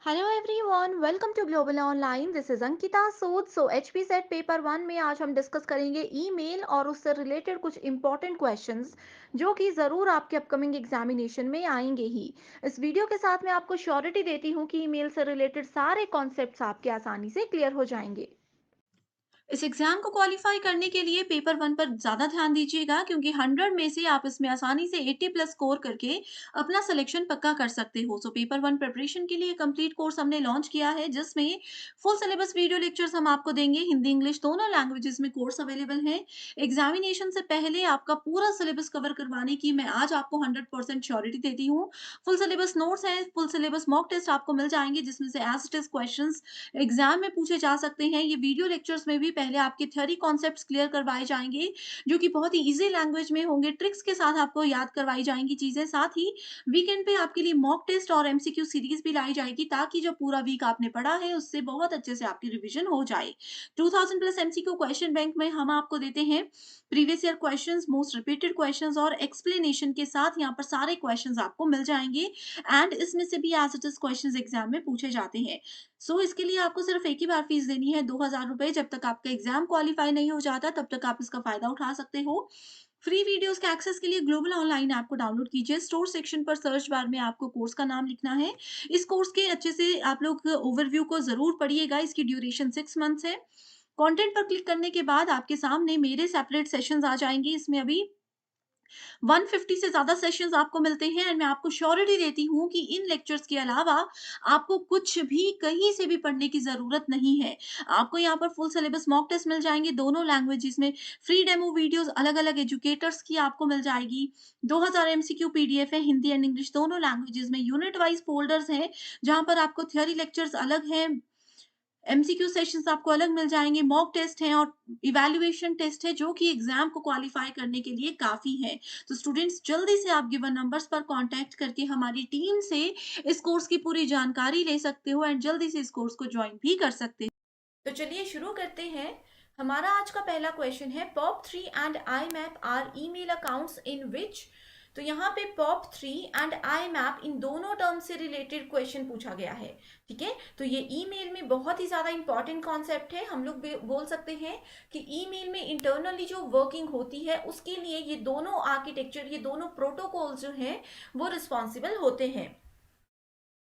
Hello everyone, welcome to global online. This is Ankita Sood. HP set paper one में आज हम discuss करेंगे email और उससे रिलेटेड कुछ इंपॉर्टेंट क्वेश्चंस जो कि ज़रूर आपके अपकमिंग एग्जामिनेशन में आएंगे ही। इस वीडियो के साथ मैं आपको श्योरिटी देती हूँ कि ईमेल से रिलेटेड सारे कॉन्सेप्ट्स आपके आसानी से क्लियर हो जाएंगे। इस एग्जाम को क्वालिफाई करने के लिए पेपर वन पर ज्यादा ध्यान दीजिएगा क्योंकि 100 में से आप इसमें आसानी से 80 प्लस स्कोर करके अपना सिलेक्शन पक्का कर सकते हो। पेपर वन प्रिपरेशन के लिए कंप्लीट कोर्स हमने लॉन्च किया है जिसमें फुल सिलेबस वीडियो लेक्चर्स हम आपको देंगे। हिंदी इंग्लिश दोनों लैंग्वेजेस में कोर्स अवेलेबल है। एग्जामिनेशन से पहले आपका पूरा सिलेबस कवर करवाने की मैं आज आपको 100% श्योरिटी देती हूँ। फुल सिलेबस नोट्स है, फुल सिलेबस मॉक टेस्ट आपको मिल जाएंगे जिसमें से as it is question exam में पूछे जा सकते हैं। ये वीडियो लेक्चर्स में भी पहले आपके थ्योरी कॉन्सेप्ट्स क्लियर करवाए जाएंगे जो कि बहुत ही इजी लैंग्वेज में होंगे, ट्रिक्स के साथ आपको याद करवाई जाएंगी चीजें। साथ ही वीकेंड पे आपके लिए मॉक टेस्ट और एमसीक्यू सीरीज भी लाई जाएगी ताकि जो पूरा वीक आपने पढ़ा है उससे बहुत अच्छे से आपकी रिवीजन हो जाए। 2000 प्लस एमसीक्यू क्वेश्चन बैंक में हम आपको देते हैं previous year questions, most repeated questions और एक्सप्लेनेशन के साथ। यहाँ पर सारे क्वेश्चंस आपको मिल जाएंगे एंड इसमें से भी as it is questions exam में पूछे जाते हैं। इसके लिए आपको सिर्फ एक ही बार फीस देनी है, 2000 रुपए। जब तक आपका एग्जाम क्वालिफाई नहीं हो जाता तब तक आप इसका फायदा उठा सकते हो। फ्री वीडियोस के एक्सेस के लिए ग्लोबल ऑनलाइन ऐप को डाउनलोड कीजिए। स्टोर सेक्शन पर सर्च बार में आपको कोर्स का नाम लिखना है। इस कोर्स के अच्छे से आप लोग ओवरव्यू को जरूर पढ़िएगा। इसकी ड्यूरेशन 6 मंथ्स है। कंटेंट पर क्लिक करने के बाद आपके सामने मेरे सेपरेट सेशंस आ जाएंगे। इसमें अभी 150 से ज़्यादा सेशंस आपको मिलते हैं एंड मैं आपको श्योरिटी देती हूँ कि इन लेक्चर्स के अलावा आपको कुछ भी कहीं से भी पढ़ने की ज़रूरत नहीं है। आपको यहाँ पर फुल सिलेबस मॉक टेस्ट मिल जाएँगे दोनों लैंग्वेजेस में। फ्री डेमो वीडियोज़ अलग-अलग एजुकेटर्स की आपको मिल जाएगी। 2000 एमसीक्यू पीडीएफ है, हिंदी एंड इंग्लिश दोनों लैंग्वेजेस में। यूनिट वाइज़ फ़ोल्डर्स हैं, जहाँ पर आपको थ्योरी लेक्चर्स अलग हैं, एमसीक्यू सेशंस आपको अलग मिल जाएँगे, मॉक टेस्ट हैं और इवैल्यूएशन टेस्ट है जो कि एग्ज़ाम को क्वालीफाई करने के लिए काफ़ी है। स्टूडेंट्स जल्दी से आप गिवन नंबर्स पर कॉन्टैक्ट करके हमारी टीम से इस कोर्स की पूरी जानकारी ले सकते हो एंड जल्दी से इस कोर्स को जॉइन भी कर सकते हो। तो चलिए शुरू करते हैं। हमारा आज का पहला क्वेश्चन है, POP three and IMAP are email accounts in which. तो यहाँ पे POP three and IMAP इन दोनों टर्म से रिलेटेड क्वेश्चन पूछा गया है। ठीक है, तो ये ईमेल में बहुत ही ज्यादा इंपॉर्टेंट कॉन्सेप्ट है। हम लोग बोल सकते हैं कि ईमेल में इंटरनली जो वर्किंग होती है उसके लिए ये दोनों आर्किटेक्चर, ये दोनों प्रोटोकॉल जो हैं वो रिस्पॉन्सिबल होते हैं।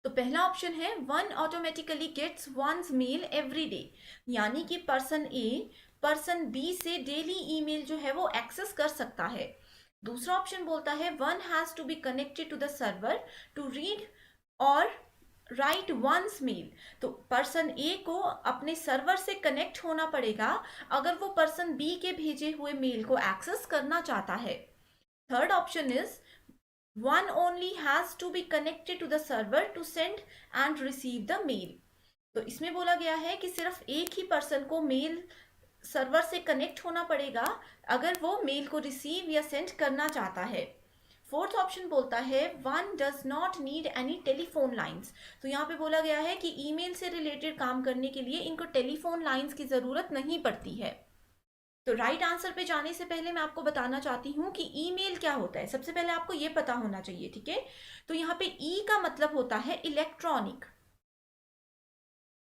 तो पहला ऑप्शन है, one automatically gets one's mail every day, यानी कि पर्सन ए पर्सन बी से डेली ईमेल जो है वो एक्सेस कर सकता है। दूसरा ऑप्शन बोलता है, one has to be connected to the server to read और राइट वंस मेल। तो पर्सन ए को अपने सर्वर से कनेक्ट होना पड़ेगा अगर वो पर्सन बी के भेजे हुए मेल को एक्सेस करना चाहता है। Third option is, one only has to be connected to the server to send and receive the mail। तो इसमें बोला गया है कि सिर्फ एक ही पर्सन को मेल सर्वर से कनेक्ट होना पड़ेगा अगर वो मेल को रिसीव या सेंड करना चाहता है। फोर्थ ऑप्शन बोलता है, one does not need any telephone lines. तो यहाँ पे बोला गया है कि ईमेल से रिलेटेड काम करने के लिए इनको टेलीफोन लाइंस की जरूरत नहीं पड़ती है। तो राइट आंसर पे जाने से पहले मैं आपको बताना चाहती हूँ कि ईमेल क्या होता है। सबसे पहले आपको ये पता होना चाहिए, ठीक है। तो यहाँ पे ई का मतलब होता है इलेक्ट्रॉनिक,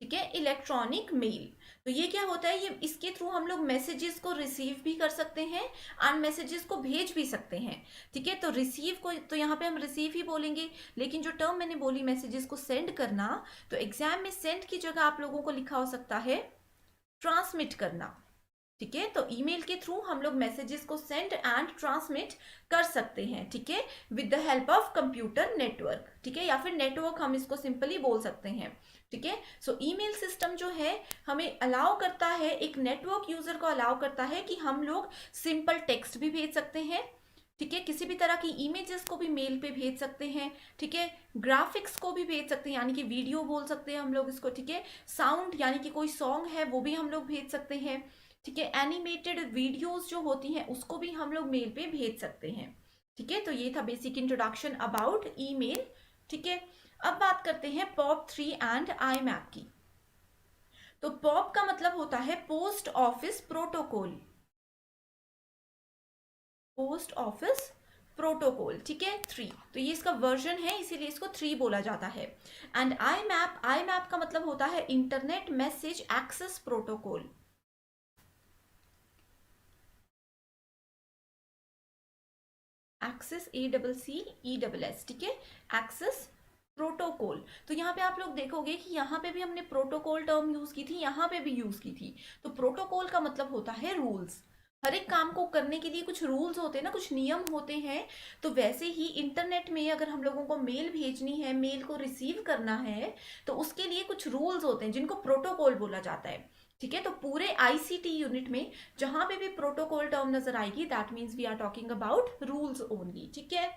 ठीक है, इलेक्ट्रॉनिक मेल। तो ये क्या होता है, ये इसके थ्रू हम लोग मैसेजेस को रिसीव भी कर सकते हैं एंड मैसेजेस को भेज भी सकते हैं। ठीक है, तो रिसीव को तो यहाँ पे हम रिसीव ही बोलेंगे, लेकिन जो टर्म मैंने बोली मैसेजेस को सेंड करना, तो एग्जाम में सेंड की जगह आप लोगों को लिखा हो सकता है ट्रांसमिट करना। ठीक है, तो ईमेल के थ्रू हम लोग मैसेजेस को सेंड एंड ट्रांसमिट कर सकते हैं, ठीक है, with the help of computer network. ठीक है, या फिर नेटवर्क हम इसको सिंपली बोल सकते हैं। ठीक है, ईमेल सिस्टम जो है हमें अलाउ करता है, एक नेटवर्क यूजर को अलाउ करता है कि हम लोग सिंपल टेक्स्ट भी भेज सकते हैं। ठीक है, किसी भी तरह की इमेजेस को भी मेल पे भेज सकते हैं। ठीक है, ग्राफिक्स को भी भेज सकते हैं, यानी कि वीडियो बोल सकते हैं हम लोग इसको। ठीक है, साउंड यानी कि कोई सॉन्ग है वो भी हम लोग भेज सकते हैं। ठीक है, एनिमेटेड वीडियोस जो होती हैं उसको भी हम लोग मेल पे भेज सकते हैं। ठीक है, तो ये था बेसिक इंट्रोडक्शन अबाउट ईमेल। ठीक है, अब बात करते हैं pop three and I map की। तो पॉप का मतलब होता है post office protocol, post office protocol, ठीक है 3, तो ये इसका वर्जन है इसीलिए इसको 3 बोला जाता है। एंड आई मैप का मतलब होता है internet message access protocol. Access ACCESS, ठीक है, एक्सेस प्रोटोकॉल। तो यहाँ पे आप लोग देखोगे कि यहाँ पे भी हमने प्रोटोकॉल टर्म यूज की थी, यहाँ पे भी यूज की थी। तो प्रोटोकॉल का मतलब होता है रूल्स। हर एक काम को करने के लिए कुछ रूल्स होते हैं ना, कुछ नियम होते हैं। तो वैसे ही इंटरनेट में अगर हम लोगों को मेल भेजनी है, मेल को रिसीव करना है, तो उसके लिए कुछ रूल्स होते हैं जिनको प्रोटोकॉल बोला जाता है, ठीक है। तो पूरे आईसीटी यूनिट में जहां पे भी प्रोटोकॉल टर्म नजर आएगी, that means we are talking about rules only, ठीक है।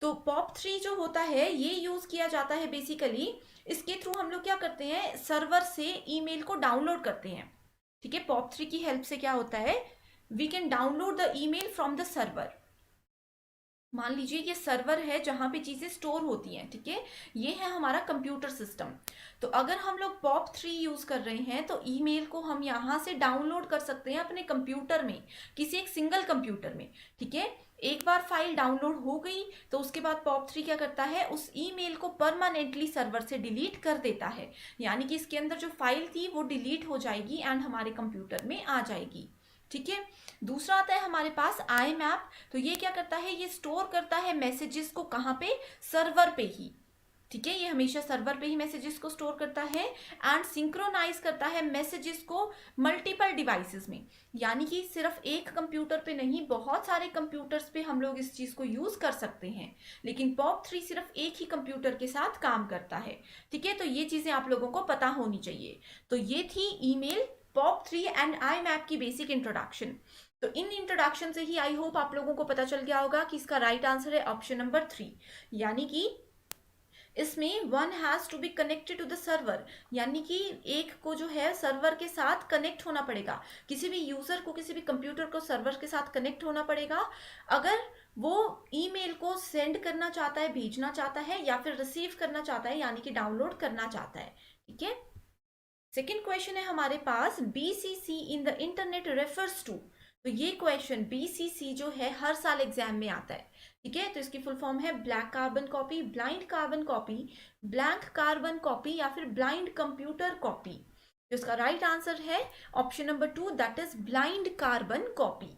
तो POP3 जो होता है ये यूज किया जाता है बेसिकली, इसके थ्रू हम लोग क्या करते हैं, सर्वर से ईमेल को डाउनलोड करते हैं, ठीक है। POP3 की हेल्प से क्या होता है, we can download the email from the server. मान लीजिए ये सर्वर है जहां पे चीजें स्टोर होती हैं, ठीक है, ये है हमारा कंप्यूटर सिस्टम। तो अगर हम लोग POP3 यूज कर रहे हैं तो ईमेल को हम यहाँ से डाउनलोड कर सकते हैं अपने कंप्यूटर में, किसी एक सिंगल कंप्यूटर में, ठीक है। एक बार फाइल डाउनलोड हो गई तो उसके बाद POP3 क्या करता है, उस ईमेल को परमानेंटली सर्वर से डिलीट कर देता है, यानी कि इसके अंदर जो फाइल थी वो डिलीट हो जाएगी एंड हमारे कंप्यूटर में आ जाएगी, ठीक है। दूसरा आता है हमारे पास आई मैप। तो ये क्या करता है, ये स्टोर करता है मैसेजेस को, कहाँ पे, सर्वर पे ही, ठीक है। ये हमेशा सर्वर पे ही मैसेजेस को स्टोर करता है एंड सिंक्रोनाइज करता है मैसेजेस को मल्टीपल डिवाइसेस में, यानी कि सिर्फ एक कंप्यूटर पे नहीं, बहुत सारे कंप्यूटर्स पे हम लोग इस चीज को यूज कर सकते हैं, लेकिन POP3 सिर्फ एक ही कंप्यूटर के साथ काम करता है, ठीक है। तो ये चीजें आप लोगों को पता होनी चाहिए। तो ये थी email, POP3 and I map की बेसिक इंट्रोडक्शन। तो इन इंट्रोडक्शन से ही आई होप आप लोगों को पता चल गया होगा कि इसका राइट आंसर है ऑप्शन नंबर 3, यानी कि इसमें one has to be connected to the server, यानी कि एक को जो है सर्वर के साथ कनेक्ट होना पड़ेगा, किसी भी यूजर को, किसी भी कंप्यूटर को सर्वर के साथ कनेक्ट होना पड़ेगा अगर वो ईमेल को सेंड करना चाहता है, भेजना चाहता है, या फिर रिसीव करना चाहता है, यानी कि डाउनलोड करना चाहता है, ठीक है। सेकेंड क्वेश्चन है हमारे पास, BCC in the internet refers to. तो ये क्वेश्चन BCC जो है हर साल एग्जाम में आता है, ठीक है। तो इसकी फुल फॉर्म है black carbon copy, blind carbon copy, blank carbon copy, या फिर ब्लाइंड कंप्यूटर कॉपी। तो इसका राइट आंसर है option number 2, that is blind carbon copy.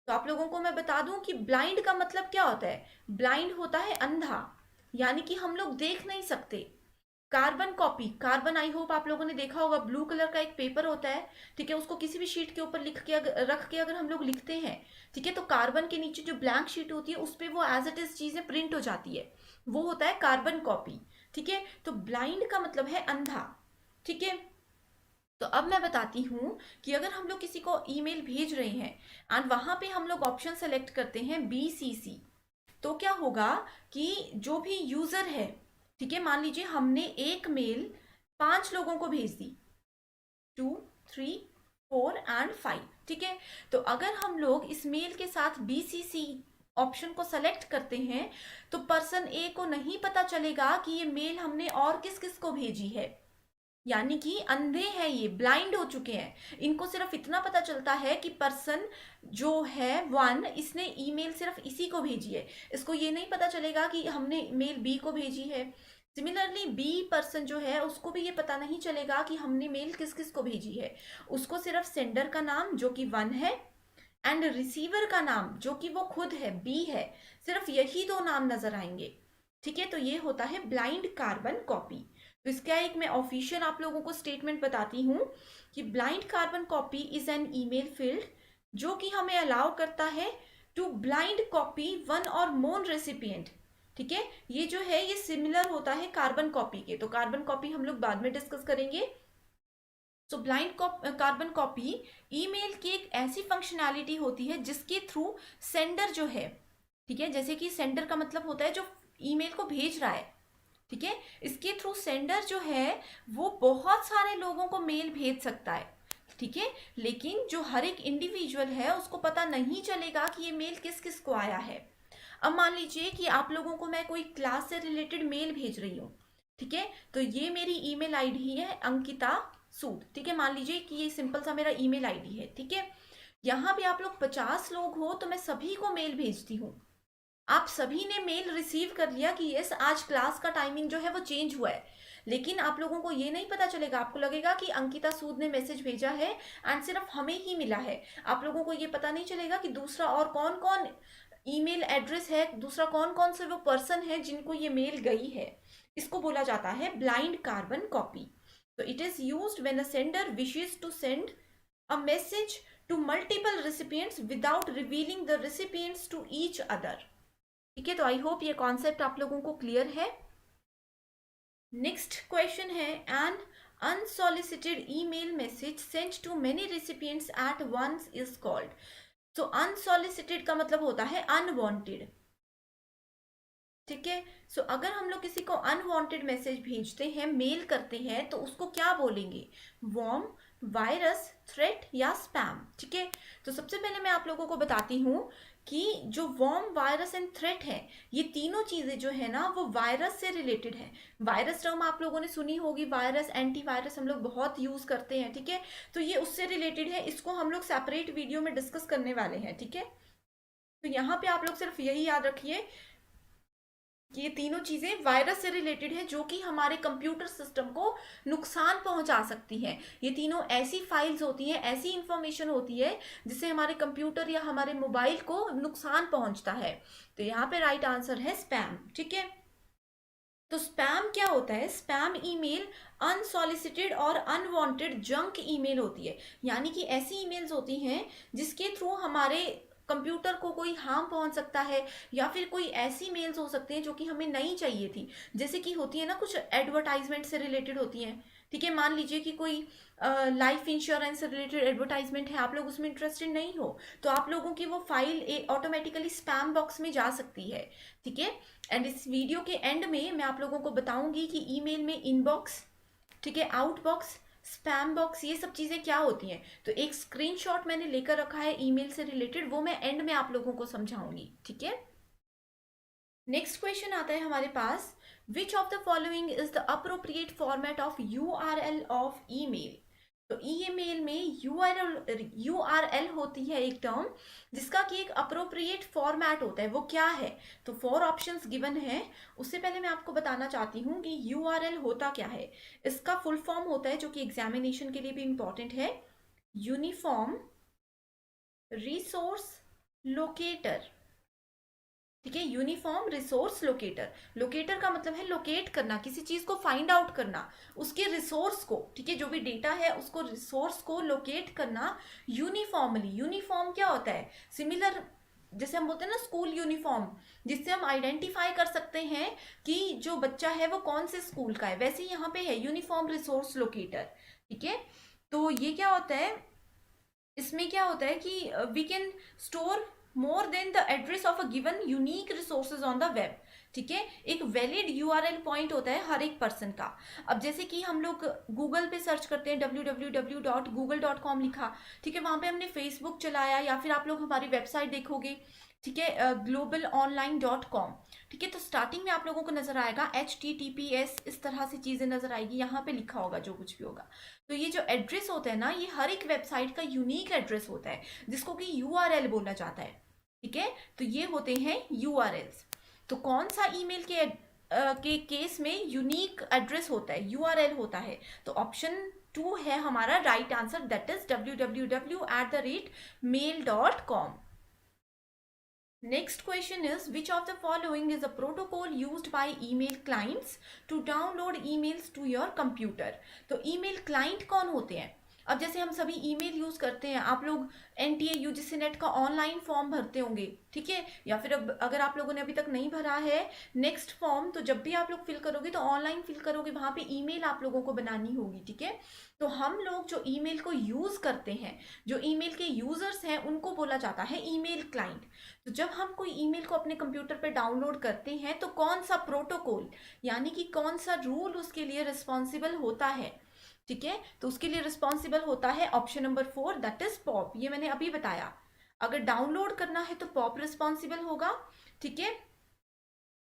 तो आप लोगों को मैं बता दूं कि ब्लाइंड का मतलब क्या होता है, ब्लाइंड होता है अंधा, यानी कि हम लोग देख नहीं सकते। Carbon copy, carbon I hope आप लोगों ने देखा होगा, ब्लू कलर का एक पेपर होता है, ठीक है, उसको किसी भी शीट के ऊपर रख के अगर हम लोग लिखते हैं, ठीक है, तो कार्बन के नीचे जो ब्लैंक शीट होती है उस पर वो एज इट इज चीजें प्रिंट हो जाती है, वो होता है कार्बन कॉपी, ठीक है। तो ब्लाइंड का मतलब है अंधा, ठीक है। तो अब मैं बताती हूँ कि अगर हम लोग किसी को ईमेल भेज रहे हैं एंड वहां पे हम लोग ऑप्शन सेलेक्ट करते हैं BCC, तो क्या होगा कि जो भी यूजर है, ठीक है, मान लीजिए हमने एक मेल 5 लोगों को भेज दी, 2, 3, 4 एंड 5, ठीक है। तो अगर हम लोग इस मेल के साथ BCC ऑप्शन को सेलेक्ट करते हैं तो पर्सन ए को नहीं पता चलेगा कि ये मेल हमने और किस किस को भेजी है, यानी कि अंधे हैं, ये ब्लाइंड हो चुके हैं। इनको सिर्फ इतना पता चलता है कि पर्सन जो है 1, इसने ईमेल सिर्फ इसी को भेजी है, इसको ये नहीं पता चलेगा कि हमने मेल B को भेजी है। सिमिलरली B पर्सन जो है उसको भी ये पता नहीं चलेगा कि हमने मेल किस किस को भेजी है, उसको सिर्फ सेंडर का नाम जो कि 1 है एंड रिसीवर का नाम जो कि वो खुद है, B है, सिर्फ यही 2 नाम नजर आएंगे, ठीक है। तो ये होता है ब्लाइंड कार्बन कॉपी। तो इसका एक मैं ऑफिशियल आप लोगों को स्टेटमेंट बताती हूँ कि blind carbon copy is an email field जो कि हमें अलाउ करता है टू ब्लाइंड कॉपी वन और मोर रेसिपिएंट, ठीक है। ये जो है ये सिमिलर होता है कार्बन कॉपी के, तो कार्बन कॉपी हम लोग बाद में डिस्कस करेंगे। सो ब्लाइंड कार्बन कॉपी ईमेल की एक ऐसी फंक्शनैलिटी होती है जिसके थ्रू सेंडर जो है, ठीक है, जैसे कि सेंडर का मतलब होता है जो ईमेल को भेज रहा है, ठीक है, इसके थ्रू सेंडर जो है वो बहुत सारे लोगों को मेल भेज सकता है, ठीक है, लेकिन जो हर एक इंडिविजुअल है उसको पता नहीं चलेगा कि ये मेल किस किस को आया है। अब मान लीजिए कि आप लोगों को मैं कोई क्लास से रिलेटेड मेल भेज रही हूँ, ठीक है, तो ये मेरी ईमेल आईडी है अंकिता सूद, ठीक है, मान लीजिए कि ये सिंपल सा मेरा ईमेल आईडी है, ठीक है। यहाँ पे आप लोग 50 लोग हो तो मैं सभी को मेल भेजती हूँ। आप सभी ने मेल रिसीव कर लिया कि यस आज क्लास का टाइमिंग जो है वो चेंज हुआ है, लेकिन आप लोगों को ये नहीं पता चलेगा, आपको लगेगा कि अंकिता सूद ने मैसेज भेजा है एंड सिर्फ हमें ही मिला है। आप लोगों को ये पता नहीं चलेगा कि दूसरा और कौन कौन ईमेल एड्रेस है, दूसरा कौन कौन से वो पर्सन है जिनको ये मेल गई है। इसको बोला जाता है ब्लाइंड कार्बन कॉपी। तो it is used when a sender wishes to send a message to multiple recipients without revealing the recipients to each other। ठीक है, तो आई होप ये कॉन्सेप्ट आप लोगों को क्लियर है। नेक्स्ट क्वेश्चन है an unsolicited email message sent to many recipients at once is called. So unsolicited का मतलब होता है अनवांटेड। ठीक है, सो अगर हम लोग किसी को अनवांटेड मैसेज भेजते हैं, मेल करते हैं, तो उसको क्या बोलेंगे? वॉर्म, वायरस, थ्रेट या स्पैम। ठीक है, तो सबसे पहले मैं आप लोगों को बताती हूँ कि जो वॉर्म, वायरस एंड थ्रेट है, ये तीनों चीजें जो है ना वो वायरस से रिलेटेड है। वायरस टर्म आप लोगों ने सुनी होगी, वायरस, एंटीवायरस हम लोग बहुत यूज करते हैं। ठीक है, तो ये उससे रिलेटेड है, इसको हम लोग सेपरेट वीडियो में डिस्कस करने वाले हैं। ठीक है, तो यहाँ पे आप लोग सिर्फ यही याद रखिए कि ये तीनों चीजें वायरस से रिलेटेड है, जो कि हमारे कंप्यूटर सिस्टम को नुकसान पहुंचा सकती हैं। ये तीनों ऐसी फाइल्स होती हैं, ऐसी इंफॉर्मेशन होती है जिससे हमारे कंप्यूटर या हमारे मोबाइल को नुकसान पहुंचता है। तो यहाँ पे राइट आंसर है स्पैम। ठीक है, तो स्पैम क्या होता है? स्पैम ईमेल अनसॉलिसिटेड और अनवांटेड जंक ईमेल होती है, यानी कि ऐसी ईमेल्स होती हैं जिसके थ्रू हमारे कंप्यूटर को कोई हार्म पहुंच सकता है, या फिर कोई ऐसी मेल्स हो सकते हैं जो कि हमें नहीं चाहिए थी। जैसे कि होती है ना, कुछ एडवर्टाइजमेंट से रिलेटेड होती हैं। ठीक है, मान लीजिए कि कोई लाइफ इंश्योरेंस से रिलेटेड एडवर्टाइजमेंट है, आप लोग उसमें इंटरेस्टेड नहीं हो, तो आप लोगों की वो फाइल ऑटोमेटिकली स्पैम बॉक्स में जा सकती है। ठीक है, एंड इस वीडियो के एंड में मैं आप लोगों को बताऊंगी कि ईमेल में इनबॉक्स, ठीक है, आउटबॉक्स, स्पैम बॉक्स, ये सब चीजें क्या होती हैं। तो एक स्क्रीनशॉट मैंने लेकर रखा है ईमेल से रिलेटेड, वो मैं एंड में आप लोगों को समझाऊंगी। ठीक है, नेक्स्ट क्वेश्चन आता है हमारे पास, which of the following is the appropriate format of URL of email. तो ईमेल में यूआरएल होती है एक टर्म जिसका कि एक अप्रोप्रिएट फॉर्मेट होता है, वो क्या है? तो 4 ऑप्शंस गिवन है। उससे पहले मैं आपको बताना चाहती हूँ कि यूआरएल होता क्या है। इसका फुल फॉर्म होता है, जो कि एग्जामिनेशन के लिए भी इंपॉर्टेंट है, यूनिफॉर्म रिसोर्स लोकेटर। ठीक है, यूनिफॉर्म रिसोर्स लोकेटर। लोकेटर का मतलब है लोकेट करना, किसी चीज को फाइंड आउट करना, उसके रिसोर्स को। ठीक है, जो भी डेटा है उसको, रिसोर्स को लोकेट करना यूनिफॉर्मली। यूनिफॉर्म क्या होता है? सिमिलर, जैसे हम बोलते हैं ना स्कूल यूनिफॉर्म, जिससे हम आइडेंटिफाई कर सकते हैं कि जो बच्चा है वो कौन से स्कूल का है, वैसे ही यहाँ पे है यूनिफॉर्म रिसोर्स लोकेटर। ठीक है, तो ये क्या होता है, इसमें क्या होता है कि we can store more than the address of a given unique resources on the web. ठीक है, एक वैलिड यूआरएल पॉइंट होता है हर एक पर्सन का। अब जैसे कि हम लोग गूगल पे सर्च करते हैं, www.google.com लिखा, ठीक है, वहां पे हमने फेसबुक चलाया, या फिर आप लोग हमारी वेबसाइट देखोगे, ठीक है, globalonline.com। ठीक है, तो स्टार्टिंग में आप लोगों को नजर आएगा HTTPS, इस तरह से चीजें नजर आएगी, यहाँ पे लिखा होगा जो कुछ भी होगा। तो ये जो एड्रेस होता है ना, ये हर एक वेबसाइट का यूनिक एड्रेस होता है, जिसको कि यूआरएल बोला जाता है। ठीक है, तो ये होते हैं यूआरएल्स। तो कौन सा ईमेल के केस में यूनिक एड्रेस होता है, यूआरएल होता है? तो ऑप्शन 2 है हमारा right answer, that is www@mail.com। Next question is, which of the following is a protocol used by email clients to download emails to your computer? तो email client कौन होते हैं? अब जैसे हम सभी ईमेल यूज करते हैं, आप लोग NTA UGC नेट का ऑनलाइन फॉर्म भरते होंगे, ठीक है, या फिर अब अगर आप लोगों ने अभी तक नहीं भरा है नेक्स्ट फॉर्म, तो जब भी आप लोग फिल करोगे तो ऑनलाइन फिल करोगे, वहां पे ईमेल आप लोगों को बनानी होगी। ठीक है, तो हम लोग जो ईमेल को यूज करते हैं, जो ईमेल के यूजर्स हैं, उनको बोला जाता है ईमेल क्लाइंट। तो जब हम कोई ईमेल को अपने कंप्यूटर पे डाउनलोड करते हैं, तो कौन सा प्रोटोकॉल, यानी कि कौन सा रूल उसके लिए रिस्पॉन्सिबल होता है? ठीक है, तो उसके लिए रिस्पॉन्सिबल होता है option number 4, that is pop. ये मैंने अभी बताया, अगर डाउनलोड करना है तो पॉप रिस्पॉन्सिबल होगा। ठीक है,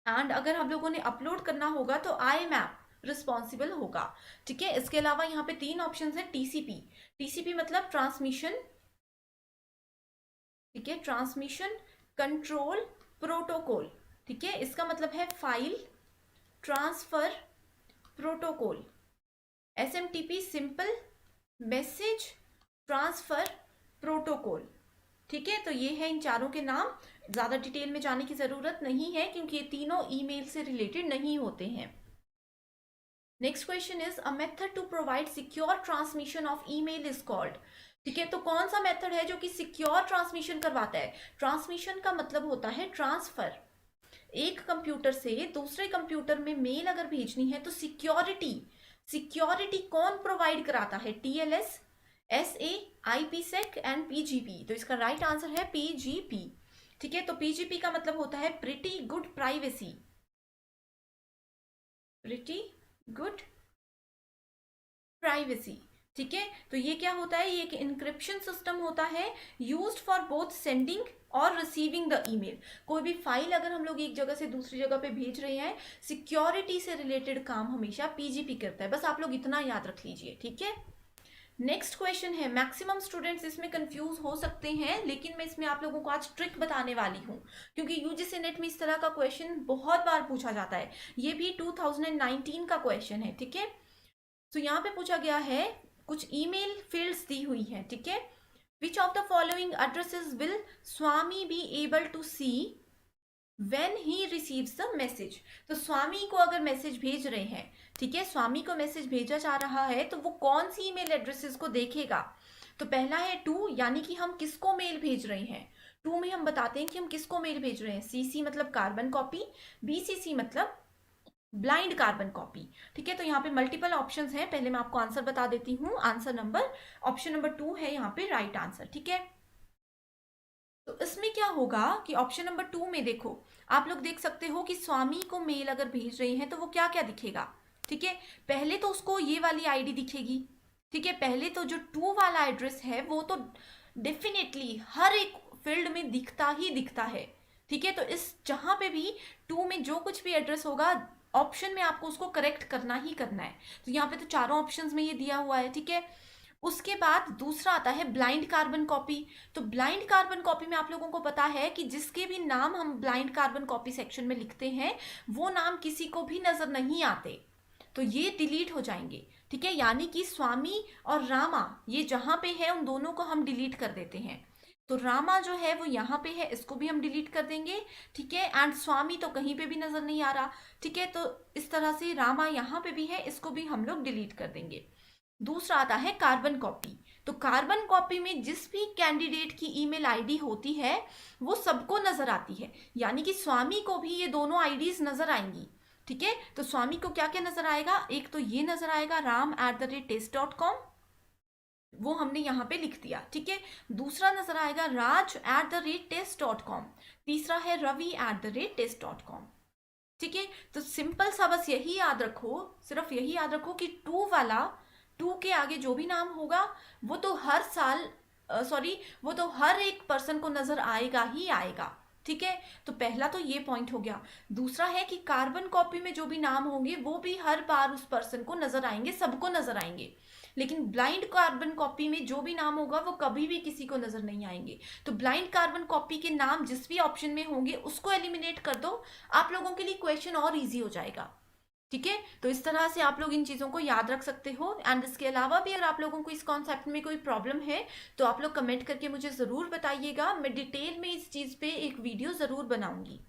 एंड अगर हम लोगों ने अपलोड करना होगा तो IMAP रिस्पॉन्सिबल होगा। ठीक है, इसके अलावा यहाँ पे 3 ऑप्शन है, TCP। TCP मतलब ट्रांसमिशन, ठीक है, ट्रांसमिशन कंट्रोल प्रोटोकॉल, ठीक है, इसका मतलब है file transfer protocol. SMTP simple message transfer protocol, ठीक है। तो ये है इन चारों के नाम, ज्यादा डिटेल में जाने की जरूरत नहीं है क्योंकि ये तीनों ईमेल से रिलेटेड नहीं होते हैं। Next question is a method to provide secure transmission of email is called, ठीक है। तो कौन सा मेथड है जो कि सिक्योर ट्रांसमिशन करवाता है? ट्रांसमिशन का मतलब होता है ट्रांसफर, एक कंप्यूटर से दूसरे कंप्यूटर में मेल अगर भेजनी है तो सिक्योरिटी, सिक्योरिटी कौन प्रोवाइड कराता है? TLS, SA, IPsec and PGP। तो इसका राइट आंसर है PGP, ठीक है। तो PGP का मतलब होता है pretty good privacy, pretty good privacy, ठीक है। तो ये क्या होता है? ये एक इंक्रिप्शन सिस्टम होता है यूज्ड फॉर बोथ सेंडिंग और रिसीविंग द ईमेल। कोई भी फाइल अगर हम लोग एक जगह से दूसरी जगह पे भेज रहे हैं, सिक्योरिटी से रिलेटेड काम हमेशा PGP करता है, बस आप लोग इतना याद रख लीजिए, ठीक है। नेक्स्ट क्वेश्चन है, मैक्सिमम स्टूडेंट्स इसमें कंफ्यूज हो सकते हैं, लेकिन मैं इसमें आप लोगों को आज ट्रिक बताने वाली हूँ क्योंकि UGC नेट में इस तरह का क्वेश्चन बहुत बार पूछा जाता है। ये भी 2019 का क्वेश्चन है, ठीक है। तो यहाँ पे पूछा गया है, कुछ ईमेल फील्ड्स दी हुई है, ठीक है। Which of the following addresses will Swami be able to see when he receives the message? तो स्वामी को अगर मैसेज भेज रहे हैं, ठीक है, स्वामी को मैसेज भेजा जा रहा है तो वो कौन सी ईमेल एड्रेसेस को देखेगा? तो पहला है टू, यानी कि हम किसको मेल भेज रहे हैं। टू में हम बताते हैं कि हम किसको मेल भेज रहे हैं। CC मतलब कार्बन कॉपी, BCC मतलब ब्लाइंड कार्बन कॉपी, ठीक है। तो यहाँ पे मल्टीपल ऑप्शंस हैं, पहले मैं आपको आंसर बता देती हूँ। आंसर नंबर ऑप्शन नंबर 2 है यहाँ पे राइट आंसर, ठीक है। तो इसमें क्या होगा कि ऑप्शन नंबर 2 में देखो, आप लोग देख सकते हो कि स्वामी को मेल अगर भेज रहे हैं तो वो क्या क्या दिखेगा, ठीक है। पहले तो उसको ये वाली आईडी दिखेगी, ठीक है। पहले तो जो 2 वाला एड्रेस है वो तो डेफिनेटली हर एक फील्ड में दिखता ही दिखता है, ठीक है। तो इस जहां पे भी 2 में जो कुछ भी एड्रेस होगा, ऑप्शन में आपको उसको करेक्ट करना ही करना है। तो यहाँ पे तो चारों ऑप्शंस में ये दिया हुआ है, ठीक है। उसके बाद दूसरा आता है ब्लाइंड कार्बन कॉपी। तो ब्लाइंड कार्बन कॉपी में आप लोगों को पता है कि जिसके भी नाम हम ब्लाइंड कार्बन कॉपी सेक्शन में लिखते हैं वो नाम किसी को भी नजर नहीं आते, तो ये डिलीट हो जाएंगे, ठीक है। यानी कि स्वामी और रामा ये जहां पे है उन दोनों को हम डिलीट कर देते हैं। तो रामा जो है वो यहाँ पे है, इसको भी हम डिलीट कर देंगे, ठीक है। एंड स्वामी तो कहीं पे भी नजर नहीं आ रहा, ठीक है। तो इस तरह से रामा यहाँ पे भी है, इसको भी हम लोग डिलीट कर देंगे। दूसरा आता है कार्बन कॉपी। तो कार्बन कॉपी में जिस भी कैंडिडेट की ईमेल आईडी होती है वो सबको नजर आती है, यानी कि स्वामी को भी ये दोनों आईडीज नजर आएंगी, ठीक है। तो स्वामी को क्या क्या नजर आएगा? एक तो ये नजर आएगा ram@test.com, वो हमने यहाँ पे लिख दिया, ठीक है। दूसरा नजर आएगा raj@test.com, तीसरा है ravi@test.com, ठीक है। तो सिंपल सा बस यही याद रखो, सिर्फ यही याद रखो कि 2 वाला, 2 के आगे जो भी नाम होगा वो तो हर साल वो तो हर एक पर्सन को नजर आएगा ही आएगा, ठीक है। तो पहला तो ये पॉइंट हो गया। दूसरा है कि कार्बन कॉपी में जो भी नाम होंगे वो भी हर बार उस पर्सन को नजर आएंगे, सबको नजर आएंगे। लेकिन ब्लाइंड कार्बन कॉपी में जो भी नाम होगा वो कभी भी किसी को नजर नहीं आएंगे। तो ब्लाइंड कार्बन कॉपी के नाम जिस भी ऑप्शन में होंगे उसको एलिमिनेट कर दो, आप लोगों के लिए क्वेश्चन और इजी हो जाएगा, ठीक है। तो इस तरह से आप लोग इन चीज़ों को याद रख सकते हो। एंड इसके अलावा भी अगर आप लोगों को इस कॉन्सेप्ट में कोई प्रॉब्लम है तो आप लोग कमेंट करके मुझे ज़रूर बताइएगा, मैं डिटेल में इस चीज़ पे एक वीडियो ज़रूर बनाऊंगी।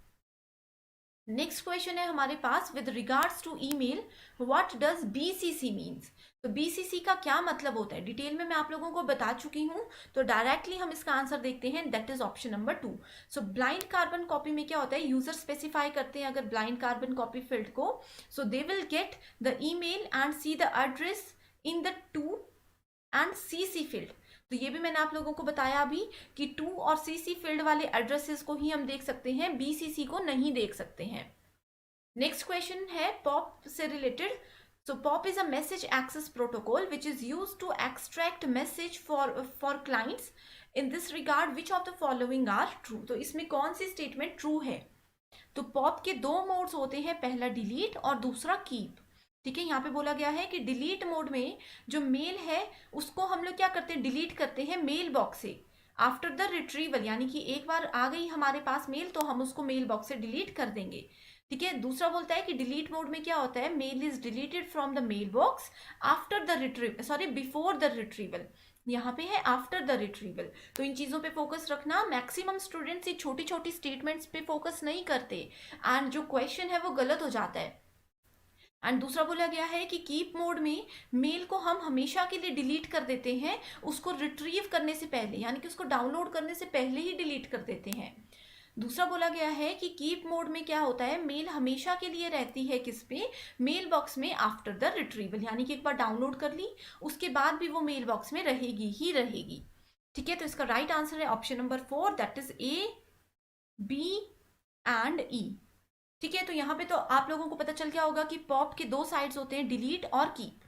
नेक्स्ट क्वेश्चन है हमारे पास, with regards to email what does BCC means? तो BCC का क्या मतलब होता है डिटेल में मैं आप लोगों को बता चुकी हूँ, तो डायरेक्टली हम इसका आंसर देखते हैं, that is option number 2। So blind carbon copy में क्या होता है, यूजर स्पेसिफाई करते हैं अगर ब्लाइंड कार्बन कॉपी फील्ड को, so they will get the email and see the address in the 2 and CC field. तो ये भी मैंने आप लोगों को बताया अभी कि 2 और CC फील्ड वाले एड्रेसेस को ही हम देख सकते हैं, BCC को नहीं देख सकते हैं। नेक्स्ट क्वेश्चन है पॉप से related. So POP is a message access protocol which is used to extract message for clients. In this regard, which of the following are true? तो इसमें कौन सी स्टेटमेंट ट्रू है? तो POP के 2 modes होते हैं, पहला डिलीट और दूसरा कीप, ठीक है। यहाँ पे बोला गया है कि डिलीट मोड में जो मेल है उसको हम लोग क्या करते हैं, डिलीट करते हैं मेल बॉक्स से। आफ्टर द रिट्रीवल, यानी कि एक बार आ गई हमारे पास मेल तो हम उसको मेल बॉक्स से डिलीट कर देंगे। ठीक है, दूसरा बोलता है कि डिलीट मोड में क्या होता है, mail is deleted from the mail box after the retrieval, sorry before the retrieval, यहाँ पे है आफ्टर द रिट्रीवल। तो इन चीज़ों पे फोकस रखना। मैक्सिमम स्टूडेंट्स ये छोटी छोटी स्टेटमेंट्स पे फोकस नहीं करते एंड जो क्वेश्चन है वो गलत हो जाता है। एंड दूसरा बोला गया है कि कीप मोड में मेल को हम हमेशा के लिए डिलीट कर देते हैं, उसको रिट्रीव करने से पहले, यानी कि उसको डाउनलोड करने से पहले ही डिलीट कर देते हैं। दूसरा बोला गया है कि कीप मोड में क्या होता है, मेल हमेशा के लिए रहती है किस पे, मेल बॉक्स में आफ्टर द रिट्रीवल, यानी कि एक बार डाउनलोड कर ली उसके बाद भी वो मेल बॉक्स में रहेगी ही रहेगी। ठीक है, तो इसका राइट आंसर है option number 4, that is A, B and E. ठीक है, तो यहाँ पे तो आप लोगों को पता चल गया होगा कि पॉप के दो साइड्स होते हैं, डिलीट और कीप।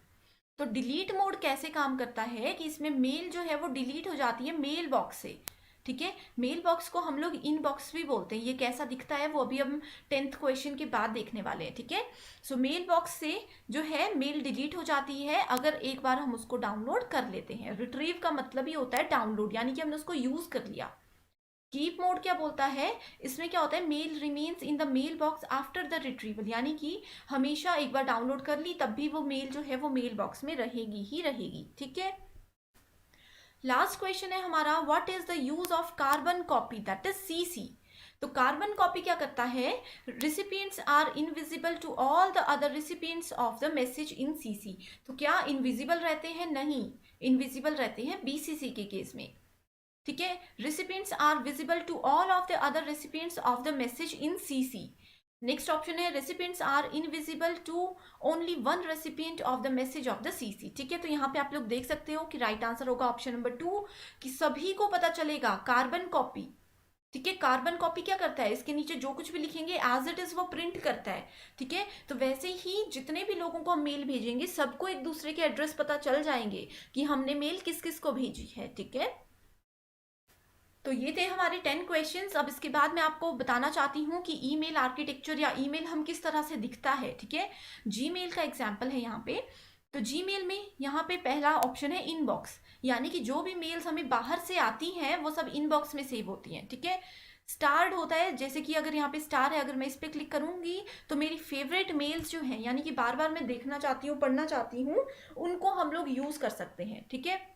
तो डिलीट मोड कैसे काम करता है कि इसमें मेल जो है वो डिलीट हो जाती है मेल बॉक्स से। ठीक है, मेल बॉक्स को हम लोग इनबॉक्स भी बोलते हैं। ये कैसा दिखता है वो अभी हम 10th क्वेश्चन के बाद देखने वाले हैं। ठीक है, सो मेल बॉक्स से जो है मेल डिलीट हो जाती है अगर एक बार हम उसको डाउनलोड कर लेते हैं। रिट्रीव का मतलब ही होता है डाउनलोड, यानी कि हमने उसको यूज कर लिया। कीप मोड क्या बोलता है, इसमें क्या होता है, mail remains in the mail box after the retrieval, यानी कि हमेशा एक बार डाउनलोड कर ली तब भी वो मेल जो है वो मेल बॉक्स में रहेगी ही रहेगी। ठीक है, लास्ट क्वेश्चन है हमारा, what is the use of carbon copy, that is CC. तो कार्बन कॉपी क्या करता है, recipients are invisible to all the other recipients of the message in CC. तो क्या इनविजिबल रहते हैं, नहीं, इनविजिबल रहते हैं बीसीसी के केस में। ठीक है, recipients are visible to all of the other recipients of the message in CC. Next option है recipients are invisible to only one recipient of the message of the CC. ठीक है, तो यहाँ पे आप लोग देख सकते हो कि राइट आंसर होगा ऑप्शन नंबर 2, कि सभी को पता चलेगा कार्बन कॉपी। ठीक है, कार्बन कॉपी क्या करता है, इसके नीचे जो कुछ भी लिखेंगे एज इट इज वो प्रिंट करता है। ठीक है, तो वैसे ही जितने भी लोगों को हम मेल भेजेंगे सबको एक दूसरे के एड्रेस पता चल जाएंगे कि हमने मेल किस किस को भेजी है। ठीक है, तो ये थे हमारे 10 क्वेश्चंस। अब इसके बाद मैं आपको बताना चाहती हूँ कि ईमेल आर्किटेक्चर या ईमेल हम किस तरह से दिखता है। ठीक है, जीमेल का एग्जांपल है यहाँ पे। तो जीमेल में यहाँ पे पहला ऑप्शन है इनबॉक्स, यानी कि जो भी मेल्स हमें बाहर से आती हैं वो सब इनबॉक्स में सेव होती हैं। ठीक है, स्टार्ड होता है, जैसे कि अगर यहाँ पे स्टार है, अगर मैं इस पर क्लिक करूंगी तो मेरी फेवरेट मेल्स जो हैं, यानी कि बार बार मैं देखना चाहती हूँ, पढ़ना चाहती हूँ, उनको हम लोग यूज कर सकते हैं। ठीक है,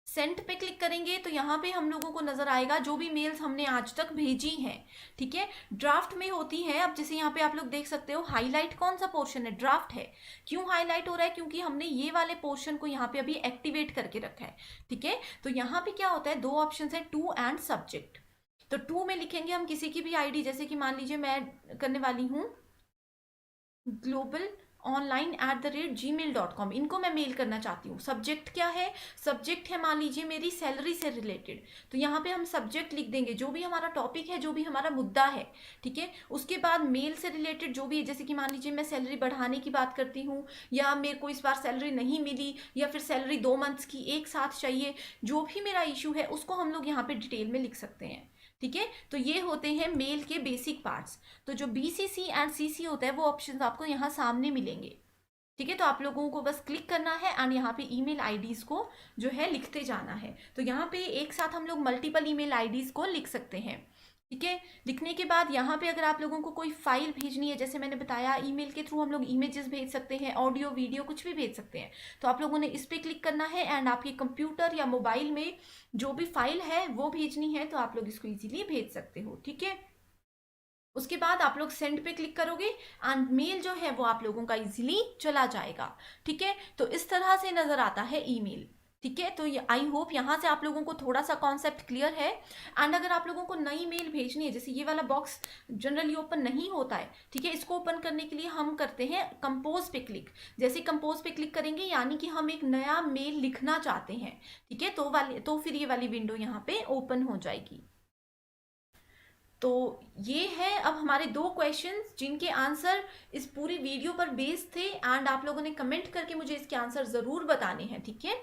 सेंड पे क्लिक करेंगे तो यहाँ पे हम लोगों को नजर आएगा जो भी मेल्स हमने आज तक भेजी हैं। ठीक है, ड्राफ्ट में होती है। अब जैसे यहाँ पे आप लोग देख सकते हो हाईलाइट कौन सा पोर्शन है, ड्राफ्ट है। क्यों हाईलाइट हो रहा है, क्योंकि हमने ये वाले पोर्शन को यहाँ पे अभी एक्टिवेट करके रखा है। ठीक है, तो यहाँ पे क्या होता है, दो ऑप्शन है, टू एंड सब्जेक्ट। तो टू में लिखेंगे हम किसी की भी आईडी, जैसे कि मान लीजिए मैं करने वाली हूँ global_online@gmail.com, इनको मैं मेल करना चाहती हूँ। सब्जेक्ट क्या है, सब्जेक्ट है मान लीजिए मेरी सैलरी से रिलेटेड, तो यहाँ पे हम सब्जेक्ट लिख देंगे जो भी हमारा टॉपिक है, जो भी हमारा मुद्दा है। ठीक है, उसके बाद मेल से रिलेटेड जो भी है, जैसे कि मान लीजिए मैं सैलरी बढ़ाने की बात करती हूँ, या मेरे को इस बार सैलरी नहीं मिली, या फिर सैलरी 2 मंथ्स की एक साथ चाहिए, जो भी मेरा इशू है उसको हम लोग यहाँ पे डिटेल में लिख सकते हैं। ठीक है, तो ये होते हैं मेल के बेसिक पार्ट्स। तो जो बीसीसी एंड सीसी होता है वो ऑप्शंस आपको यहाँ सामने मिलेंगे। ठीक है, तो आप लोगों को बस क्लिक करना है एंड यहाँ पे ईमेल आईडीज को जो है लिखते जाना है। तो यहाँ पे एक साथ हम लोग मल्टीपल ईमेल आईडीज को लिख सकते हैं। ठीक है, लिखने के बाद यहाँ पे अगर आप लोगों को कोई फाइल भेजनी है, जैसे मैंने बताया ईमेल के थ्रू हम लोग इमेजेस भेज सकते हैं, ऑडियो वीडियो कुछ भी भेज सकते हैं। तो आप लोगों ने इस पर क्लिक करना है एंड आपके कंप्यूटर या मोबाइल में जो भी फाइल है वो भेजनी है तो आप लोग इसको इजीली भेज सकते हो। ठीक है, उसके बाद आप लोग सेंड पे क्लिक करोगे एंड मेल जो है वो आप लोगों का इजीली चला जाएगा। ठीक है, तो इस तरह से नजर आता है ईमेल। ठीक है, तो आई होप यहाँ से आप लोगों को थोड़ा सा कॉन्सेप्ट क्लियर है। एंड अगर आप लोगों को नई मेल भेजनी है, जैसे ये वाला बॉक्स जनरली ओपन नहीं होता है, ठीक है, इसको ओपन करने के लिए हम करते हैं कंपोज पे क्लिक। जैसे कंपोज पे क्लिक करेंगे यानी कि हम एक नया मेल लिखना चाहते हैं। ठीक है, तो फिर ये वाली विंडो यहाँ पे ओपन हो जाएगी। तो ये है अब हमारे 2 क्वेश्चंस जिनके आंसर इस पूरी वीडियो पर बेस्ड थे एंड आप लोगों ने कमेंट करके मुझे इसके आंसर जरूर बताने हैं। ठीक है,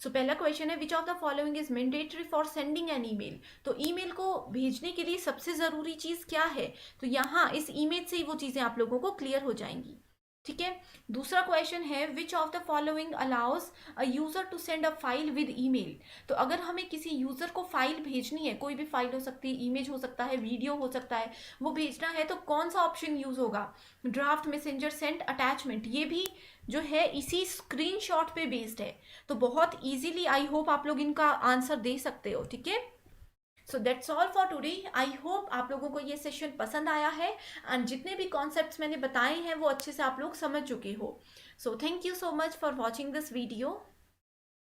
सो पहला क्वेश्चन है, which of the following is mandatory for sending an email. तो ईमेल को भेजने के लिए सबसे जरूरी चीज क्या है, तो यहाँ इस इमेज से ही वो चीजें आप लोगों को क्लियर हो जाएंगी। ठीक है। दूसरा क्वेश्चन है which of the following allows a user to send a file with email. तो अगर हमें किसी यूजर को फाइल भेजनी है, कोई भी फाइल हो सकती है, इमेज हो सकता है, वीडियो हो सकता है, वो भेजना है, तो कौन सा ऑप्शन यूज होगा? Draft, messenger, send, attachment. ये भी जो है इसी स्क्रीनशॉट पे बेस्ड है। तो बहुत इजीली आई होप आप लोग इनका आंसर दे सकते हो। ठीक है, so that's all for today. I hope आप लोगों को ये सेशन पसंद आया है एंड जितने भी कॉन्सेप्ट्स मैंने बताए हैं वो अच्छे से आप लोग समझ चुके हो। So thank you so much for watching this video.